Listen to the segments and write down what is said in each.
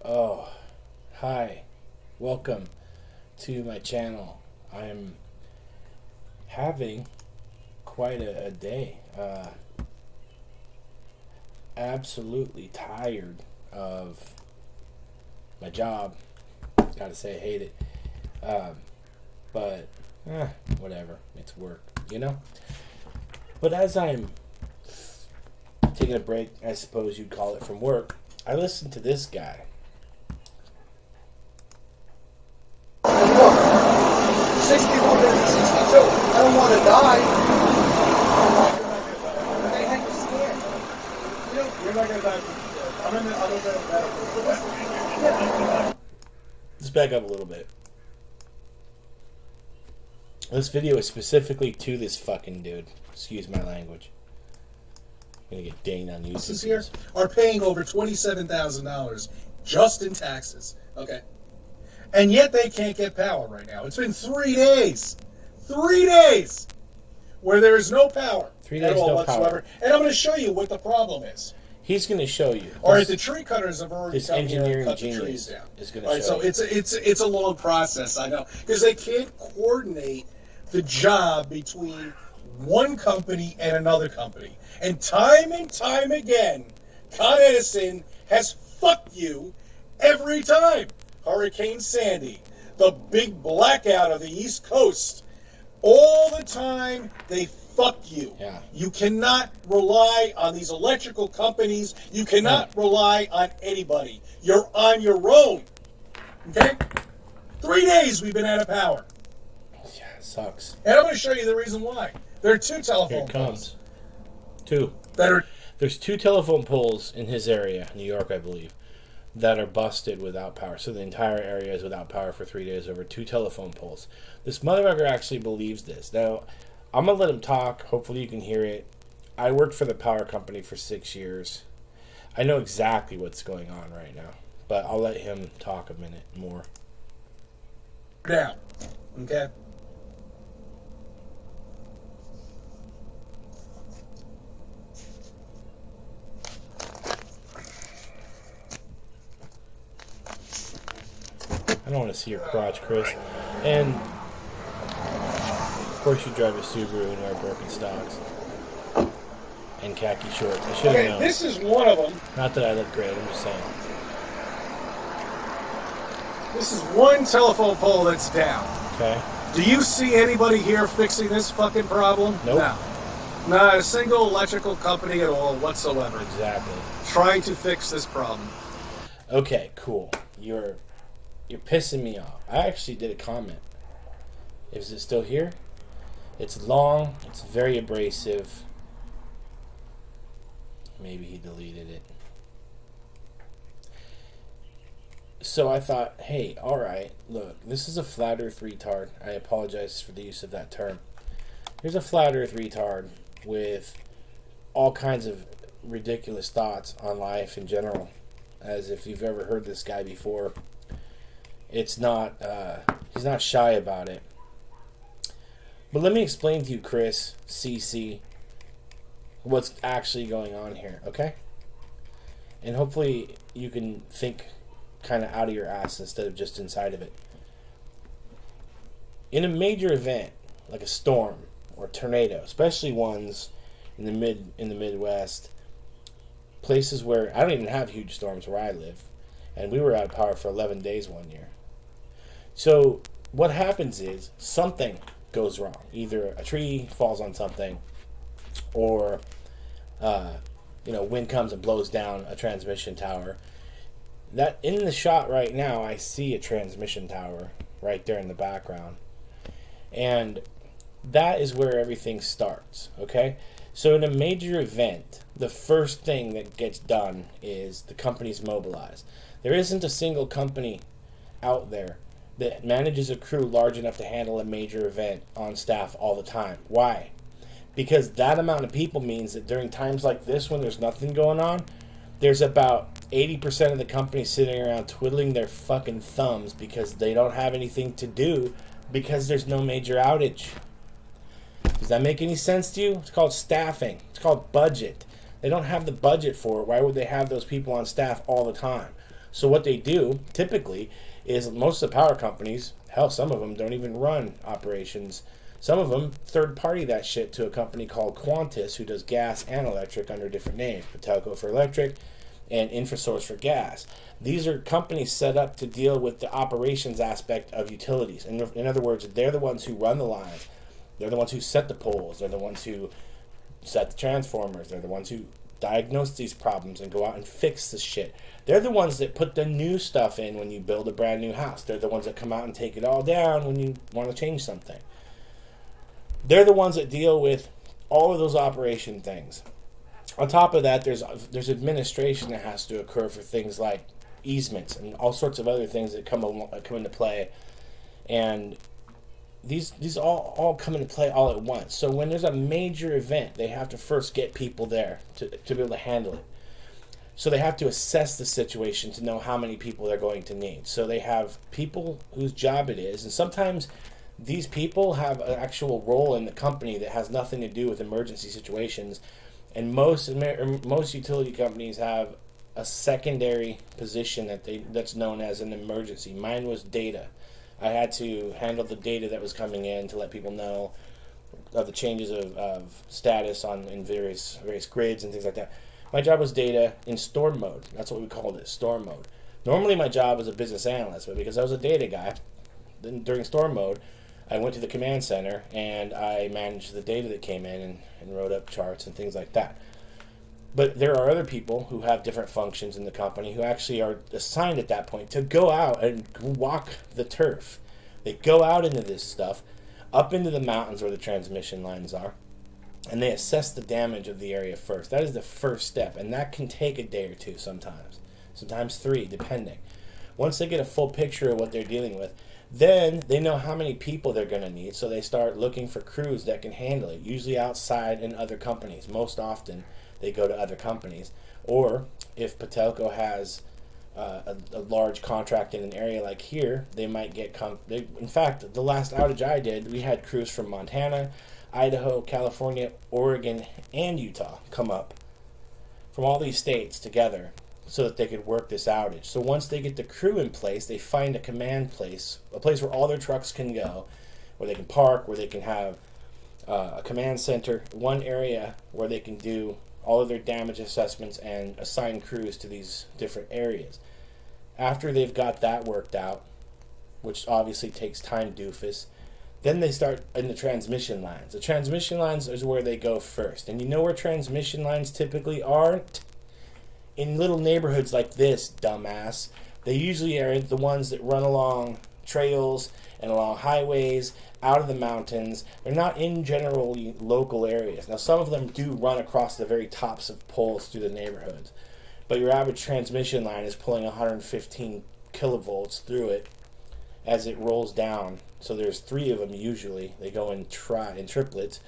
Oh, hi. Welcome to my channel. I'm having quite a day. Absolutely tired of my job. Gotta say, I hate it. But, whatever. It's work, you know? But as I'm taking a break, I suppose you'd call it, from work, I listened to this guy. 61 to 62. I don't want to die. They had you scared. You're not going to die. I'm in the medical. Let's back up a little bit. This video is specifically to this fucking dude. Excuse my language. I'm going to get dinged on YouTube. Here are paying over $27,000 just in taxes. Okay. And yet they can't get power right now. It's been 3 days. 3 days where there is no power 3 days, at all no whatsoever. power. And I'm going to show you what the problem is. He's going to show you. All right, the tree cutters have already this come here and engineering cut the genius trees down. is going All to right, show so you. it's a long process, I know, because they can't coordinate the job between one company and another company. And time again, Con Edison has fucked you every time. Hurricane Sandy, the big blackout of the East Coast, all the time they fuck you. Yeah. You cannot rely on these electrical companies. You cannot rely on anybody. You're on your own. Okay? 3 days we've been out of power. Yeah, it sucks. And I'm going to show you the reason why. There are two telephone Here it poles. comes. Two. There's two telephone poles in his area, New York, I believe, that are busted without power. So the entire area is without power for 3 days over two telephone poles. This motherfucker actually believes this. Now, I'm going to let him talk. Hopefully you can hear it. I worked for the power company for 6 years. I know exactly what's going on right now. But I'll let him talk a minute more. down. Okay? I don't want to see your crotch, Chris. And, of course, you drive a Subaru and wear Birkenstocks. And khaki shorts. I should have known. This is one of them. Not that I look great, I'm just saying. This is one telephone pole that's down. Okay. Do you see anybody here fixing this fucking problem? Nope. No. Not a single electrical company at all whatsoever. Exactly. Trying to fix this problem. Okay, cool. You're pissing me off. I actually did a comment. Is it still here? It's long. It's very abrasive. Maybe he deleted it. So I thought, hey, alright, look, this is a flat earth retard. I apologize for the use of that term. Here's a flat earth retard with all kinds of ridiculous thoughts on life in general. As if you've ever heard this guy before. It's not, he's not shy about it. But let me explain to you, Chris, CC, what's actually going on here, okay? And hopefully you can think kind of out of your ass instead of just inside of it. In a major event, like a storm or a tornado, especially ones in the Midwest, places where I don't even have huge storms where I live, and we were out of power for 11 days one year. So what happens is something goes wrong. Either a tree falls on something, or wind comes and blows down a transmission tower. That in the shot right now, I see a transmission tower right there in the background, and that is where everything starts. Okay, so in a major event, the first thing that gets done is the companies mobilize. There isn't a single company out there that manages a crew large enough to handle a major event on staff all the time. Why? Because that amount of people means that during times like this, when there's nothing going on, there's about 80% of the company sitting around twiddling their fucking thumbs because they don't have anything to do because there's no major outage. Does that make any sense to you? It's called staffing. It's called budget. They don't have the budget for it. Why would they have those people on staff all the time? So what they do typically is most of the power companies, hell, some of them don't even run operations. Some of them third party that shit to a company called Quantis, who does gas and electric under different names. Patelco for electric and InfraSource for gas. These are companies set up to deal with the operations aspect of utilities. In other words, they're the ones who run the lines. They're the ones who set the poles. They're the ones who set the transformers. They're the ones who diagnose these problems and go out and fix the shit. They're the ones that put the new stuff in when you build a brand new house. They're the ones that come out and take it all down when you want to change something. They're the ones that deal with all of those operation things. On top of that, there's administration that has to occur for things like easements and all sorts of other things that come into play. And these all come into play all at once. So when there's a major event, they have to first get people there to be able to handle it. So they have to assess the situation to know how many people they're going to need. So they have people whose job it is, and sometimes these people have an actual role in the company that has nothing to do with emergency situations. And most utility companies have a secondary position that's known as an emergency. Mine was data. I had to handle the data that was coming in to let people know of the changes of status in various grids and things like that. My job was data in storm mode. That's what we called it, storm mode. Normally my job was a business analyst, but because I was a data guy, then during storm mode, I went to the command center and I managed the data that came in and wrote up charts and things like that. But there are other people who have different functions in the company who actually are assigned at that point to go out and walk the turf. They go out into this stuff, up into the mountains where the transmission lines are, and they assess the damage of the area first. That is the first step, and that can take a day or two sometimes 3, depending. Once they get a full picture of what they're dealing with, then they know how many people they're going to need, so they start looking for crews that can handle it, usually outside in other companies. Most often, they go to other companies. Or if Patelco has a large contract in an area like here, they might get... in fact, the last outage I did, we had crews from Montana, Idaho, California, Oregon, and Utah come up from all these states together so that they could work this outage. So once they get the crew in place, they find a command place, a place where all their trucks can go, where they can park, where they can have a command center, one area where they can do all of their damage assessments and assign crews to these different areas. After they've got that worked out, which obviously takes time, doofus, then they start in the transmission lines. The transmission lines is where they go first. And you know where transmission lines typically aren't? In little neighborhoods like this, dumbass. They usually are the ones that run along trails and along highways, out of the mountains. They're not in generally local areas. Now, some of them do run across the very tops of poles through the neighborhoods. But your average transmission line is pulling 115 kilovolts through it as it rolls down. So there's 3 of them usually. They go in triplets.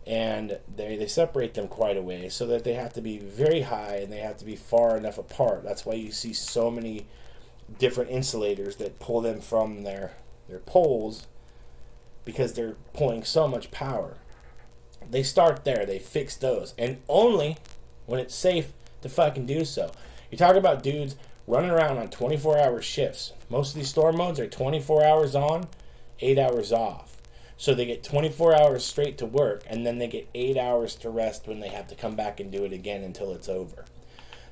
And they separate them quite a way so that they have to be very high and they have to be far enough apart. That's why you see so many different insulators that pull them from their poles, because they're pulling so much power. They start there. They fix those. And only when it's safe to fucking do so. You're talking about dudes running around on 24-hour shifts. Most of these storm modes are 24 hours on, 8 hours off. So they get 24 hours straight to work, and then they get 8 hours to rest when they have to come back and do it again until it's over.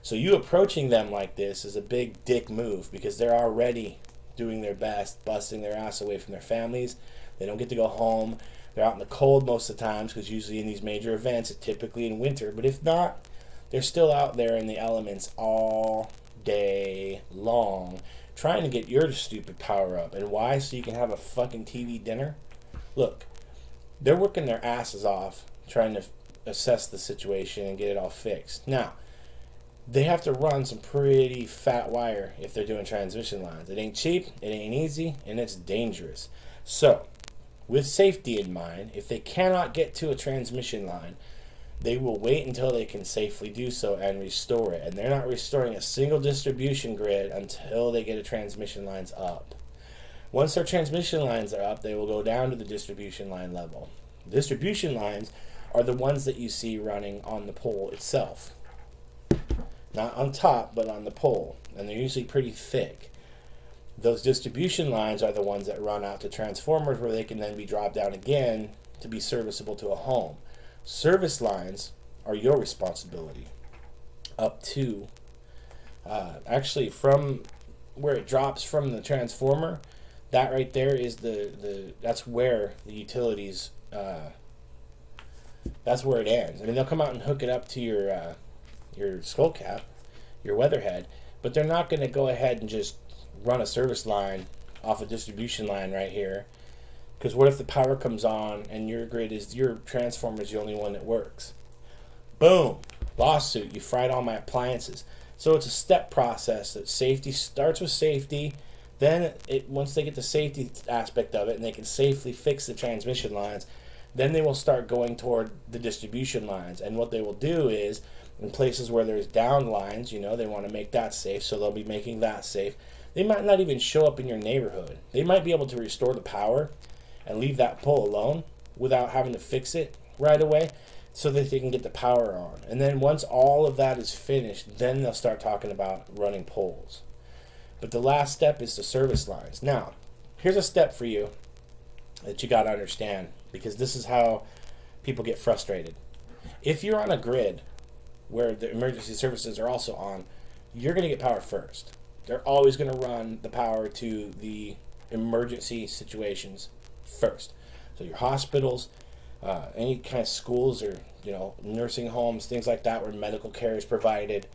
So you approaching them like this is a big dick move, because they're already doing their best, busting their ass away from their families. They don't get to go home. They're out in the cold most of the times, because usually in these major events, it's typically in winter. But if not, they're still out there in the elements all day long, trying to get your stupid power up. And why? So you can have a fucking TV dinner? Look, they're working their asses off trying to assess the situation and get it all fixed. Now, they have to run some pretty fat wire if they're doing transmission lines. It ain't cheap, it ain't easy, and it's dangerous. So, with safety in mind, if they cannot get to a transmission line, they will wait until they can safely do so and restore it. And they're not restoring a single distribution grid until they get a transmission lines up. Once their transmission lines are up, they will go down to the distribution line level. Distribution lines are the ones that you see running on the pole itself. not on top, but on the pole, and they're usually pretty thick. Those distribution lines are the ones that run out to transformers where they can then be dropped down again to be serviceable to a home. Service lines are your responsibility up to, actually from where it drops from the transformer, that right there is that's where the utilities, that's where it ends. I mean, they'll come out and hook it up to your skull cap, your weatherhead, but they're not going to go ahead and just run a service line off a distribution line right here. Because what if the power comes on and your transformer is the only one that works? Boom, lawsuit, you fried all my appliances. So it's a step process that safety starts with safety. Then once they get the safety aspect of it and they can safely fix the transmission lines, then they will start going toward the distribution lines. And what they will do is, in places where there's down lines, they want to make that safe, so they'll be making that safe. They might not even show up in your neighborhood. They might be able to restore the power and leave that pole alone without having to fix it right away so that they can get the power on. And then once all of that is finished, then they'll start talking about running poles. But the last step is the service lines. Now, here's a step for you that you got to understand, because this is how people get frustrated. If you're on a grid where the emergency services are also on, you're going to get power first. They're always going to run the power to the emergency situations first. So your hospitals, any kind of schools or nursing homes, things like that where medical care is provided,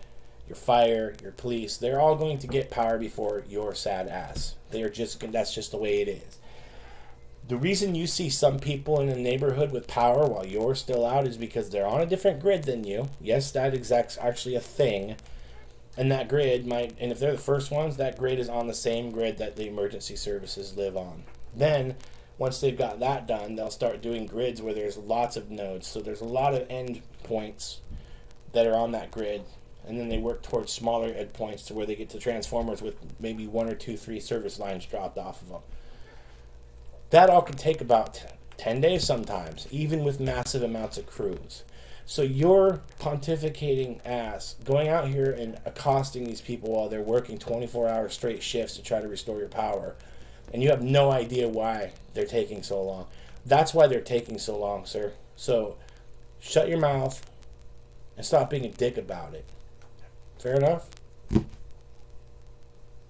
your fire, your police, they're all going to get power before your sad ass. That's just the way it is. The reason you see some people in a neighborhood with power while you're still out is because they're on a different grid than you. Yes, that is actually a thing. And that grid and if they're the first ones, that grid is on the same grid that the emergency services live on. Then, once they've got that done, they'll start doing grids where there's lots of nodes. So there's a lot of end points that are on that grid. And then they work towards smaller end points to where they get to transformers with maybe 1 or 2, 3 service lines dropped off of them. That all can take about 10 days sometimes, even with massive amounts of crews. So you're pontificating ass, going out here and accosting these people while they're working 24-hour straight shifts to try to restore your power. And you have no idea why they're taking so long. That's why they're taking so long, sir. So shut your mouth and stop being a dick about it. Fair enough?